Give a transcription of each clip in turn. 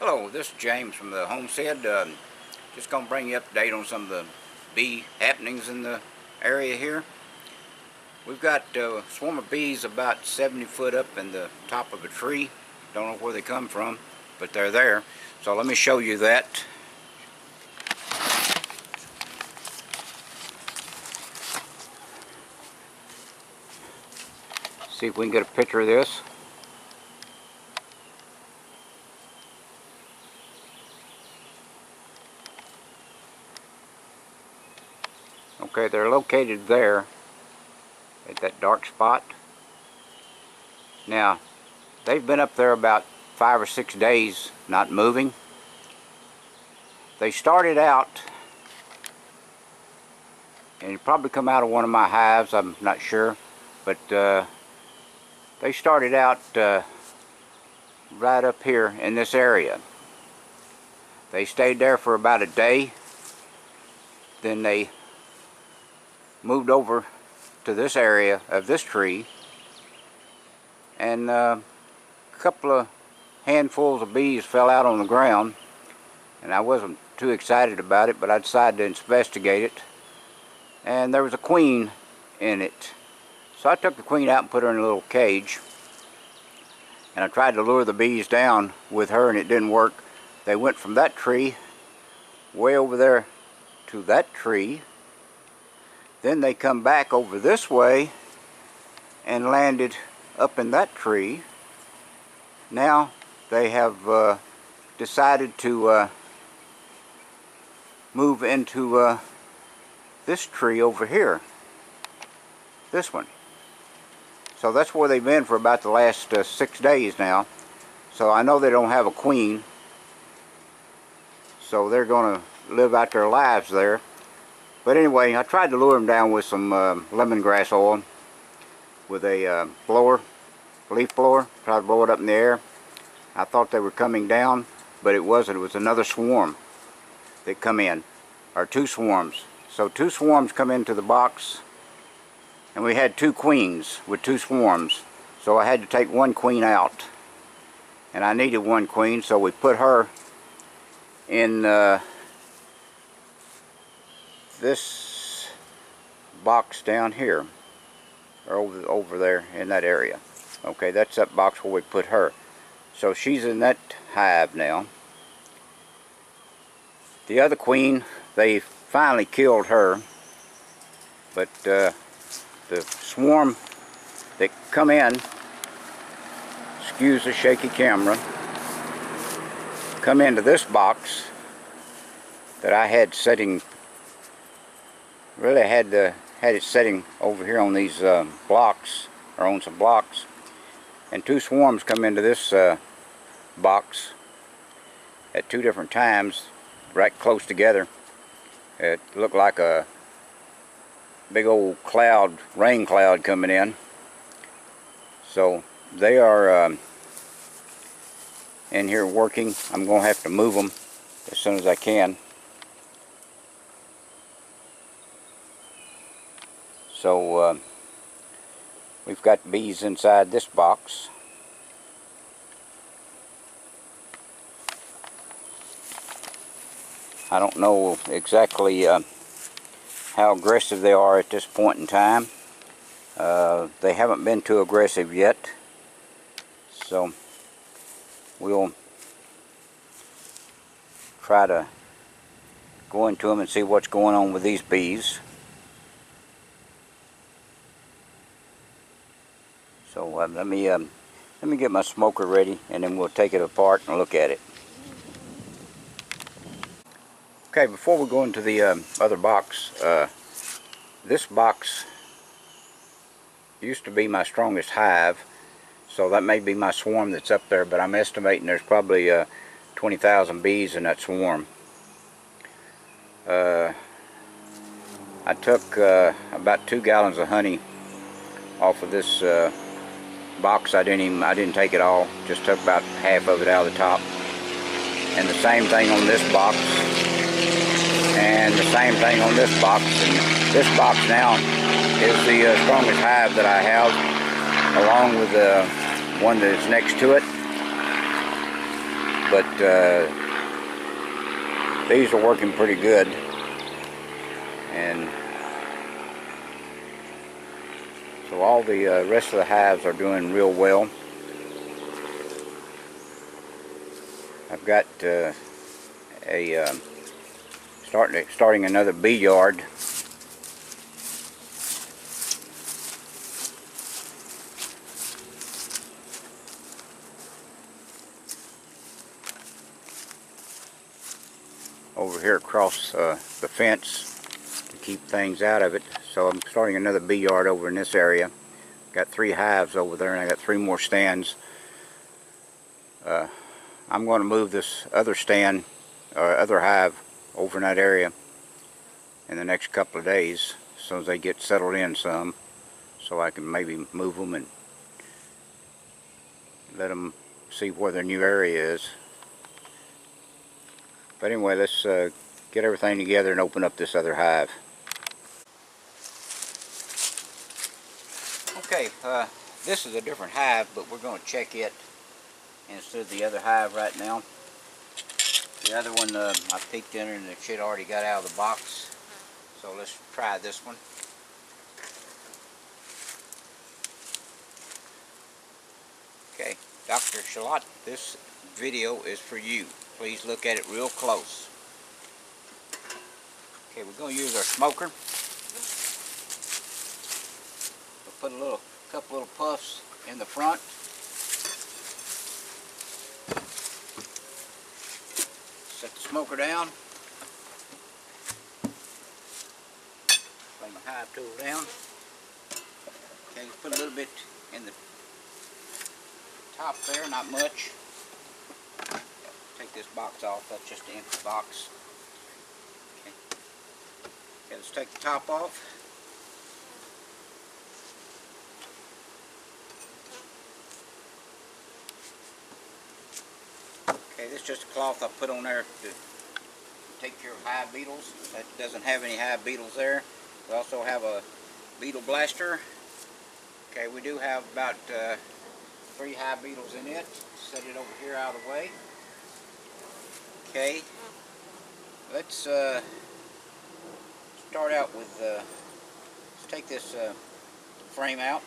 Hello, this is James from the Homestead. Just going to bring you up to date on some of the bee happenings in the area here. We've got a swarm of bees about 70 foot up in the top of a tree. Don't know where they come from, but they're there. So let me show you that. See if we can get a picture of this. Okay, they're located there at that dark spot. Now, they've been up there about 5 or 6 days not moving. They started out, and it probably come out of one of my hives, I'm not sure, but they started out right up here in this area. They stayed there for about a day, then they moved over to this area of this tree, and a couple of handfuls of bees fell out on the ground, and I wasn't too excited about it, but I decided to investigate it, and there was a queen in it. So I took the queen out and put her in a little cage, and I tried to lure the bees down with her, and it didn't work. They went from that tree way over there to that tree. Then they come back over this way and landed up in that tree. Now they have decided to move into this tree over here, this one. So that's where they've been for about the last 6 days now. So I know they don't have a queen, so they're going to live out their lives there. But anyway, I tried to lure them down with some lemongrass oil with a leaf blower. Tried to blow it up in the air. I thought they were coming down, but it wasn't. It was another swarm that come in, or 2 swarms. So 2 swarms come into the box, and we had 2 queens with 2 swarms. So I had to take 1 queen out, and I needed 1 queen, so we put her in this box down here, or over there in that area. Okay, that's that box where we put her. So she's in that hive now. The other queen, they finally killed her, but the swarm that come in, excuse the shaky camera, come into this box that I had setting. Really had it setting over here on these blocks, or on some blocks, and 2 swarms come into this box at 2 different times, right close together. It looked like a big old cloud, rain cloud coming in. So they are in here working. I'm going to have to move them as soon as I can. So we've got bees inside this box. I don't know exactly how aggressive they are at this point in time. They haven't been too aggressive yet. So we'll try to go into them and see what's going on with these bees. So let me get my smoker ready, and then we'll take it apart and look at it. Okay, before we go into the other box, this box used to be my strongest hive, so that may be my swarm that's up there, but I'm estimating there's probably 20,000 bees in that swarm. I took about 2 gallons of honey off of this box. I didn't take it all, just took about half of it out of the top. And the same thing on this box, and the same thing on this box. And this box now is the strongest hive that I have, along with the one that's next to it. but these are working pretty good, and so all the rest of the hives are doing real well. I've got starting another bee yard. Over here across the fence to keep things out of it. So I'm starting another bee yard over in this area. Got 3 hives over there, and I got 3 more stands. I'm going to move this other stand, or other hive, over in that area in the next couple of days, as soon as they get settled in some, so I can maybe move them and let them see where their new area is. But anyway, let's get everything together and open up this other hive. Okay, this is a different hive, but we're going to check it instead of the other hive right now. The other one, I peeked in and the shit already got out of the box. So let's try this one. Okay, Dr. Shalot, this video is for you. Please look at it real close. Okay, we're going to use our smoker. We'll put a couple little puffs in the front. Set the smoker down. Lay my hive tool down. Okay, put a little bit in the top there, not much. Take this box off, that's just an empty box. Okay, let's take the top off. Okay, this is just a cloth I put on there to take care of hive beetles. That doesn't have any hive beetles there. We also have a beetle blaster. Okay, we do have about 3 hive beetles in it. Set it over here out of the way. Okay, let's start out with, let's take this frame out.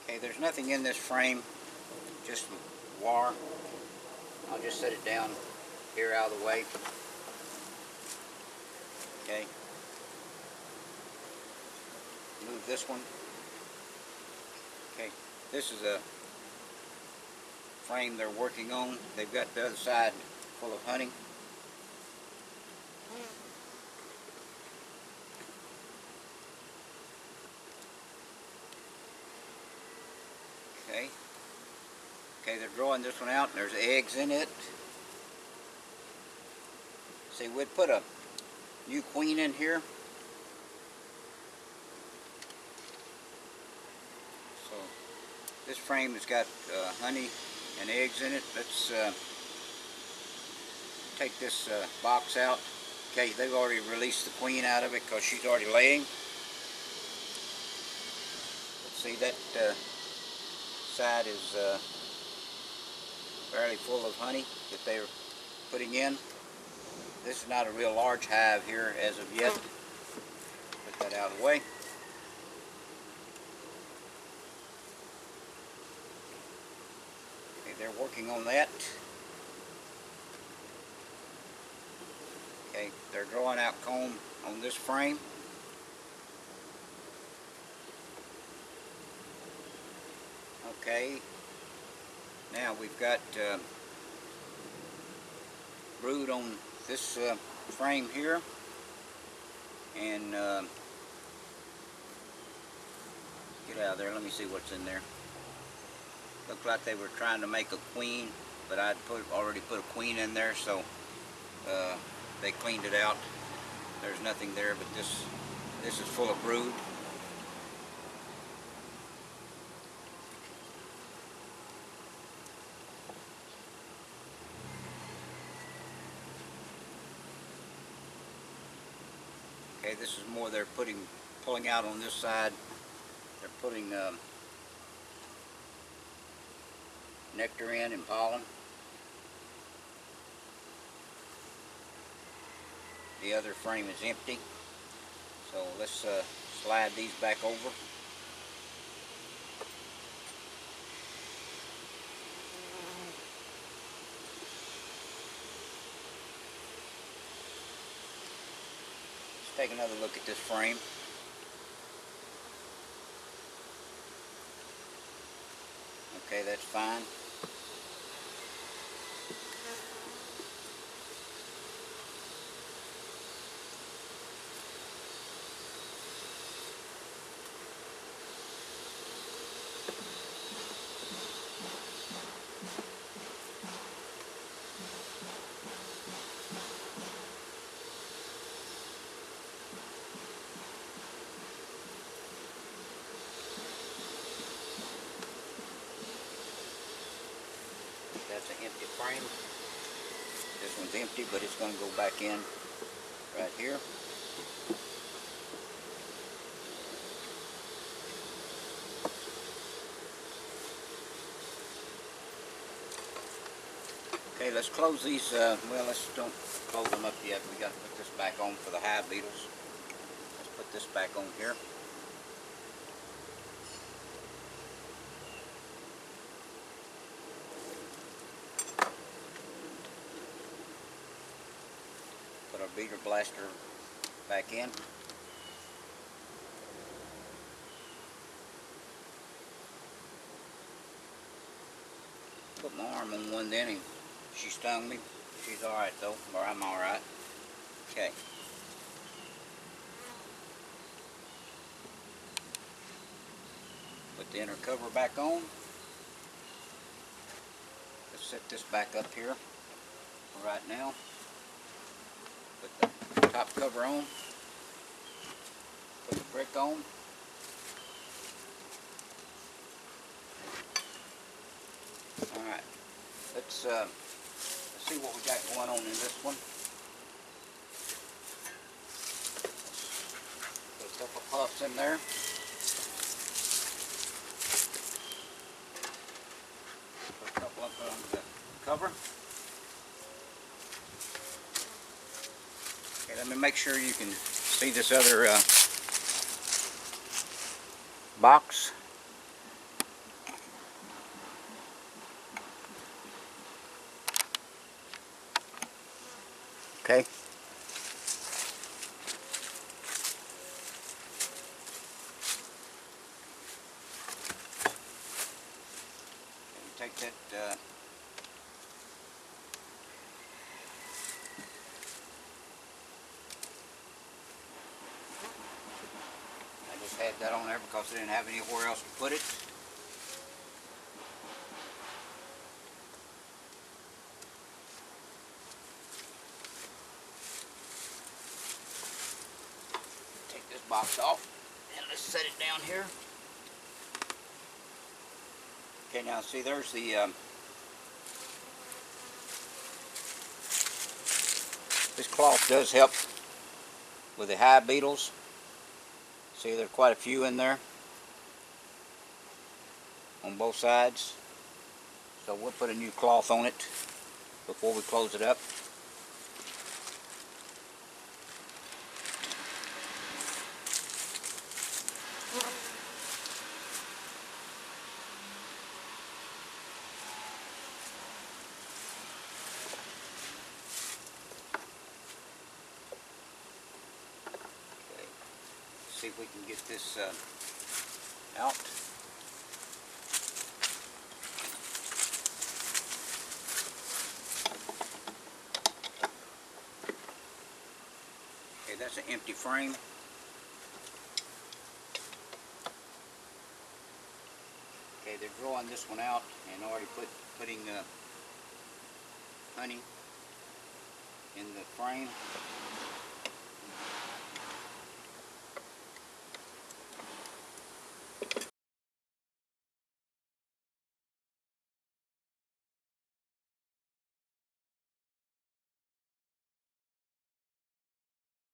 Okay, there's nothing in this frame, just wire. I'll just set it down here out of the way. Okay, move this one. Okay, this is a frame they're working on. They've got the other side full of honey. Okay. Okay, they're drawing this one out and there's eggs in it. See, we'd put a new queen in here. So this frame has got honey and eggs in it. Let's take this box out. Okay, they've already released the queen out of it because she's already laying. Let's see, that side is fairly full of honey that they're putting in. This is not a real large hive here as of yet. Put that out of the way. Okay, they're working on that. Okay, they're drawing out comb on this frame. Okay, now we've got brood on this frame here, and get out of there, let me see what's in there. Looked like they were trying to make a queen, but I'd already put a queen in there, so they cleaned it out. There's nothing there, but this is full of brood. Okay, this is more they're pulling out on this side. They're putting nectar in and pollen. The other frame is empty. So let's slide these back over. Let's take another look at this frame. Okay, that's fine. That's an empty frame. This one's empty, but it's going to go back in right here. Okay, let's close these. Well, let's don't close them up yet. We got to put this back on for the hive beetles. Let's put this back on here. Put our beater blaster back in. Put my arm on one then and she stung me. She's alright though, or I'm alright. Okay. Put the inner cover back on. Let's set this back up here for right now. Put the top cover on. Put the brick on. Alright. Let's see what we got going on in this one. Put a couple puffs in there. Put a couple up on the cover. Okay, let me make sure you can see this other box. Okay. Take that I just had that on there because I didn't have anywhere else to put it. Box off and let's set it down here. Okay, now see there's the this cloth does help with the hive beetles. See, there's quite a few in there on both sides, so we'll put a new cloth on it before we close it up. See if we can get this out. Okay, that's an empty frame. Okay, they're drawing this one out and already putting honey in the frame.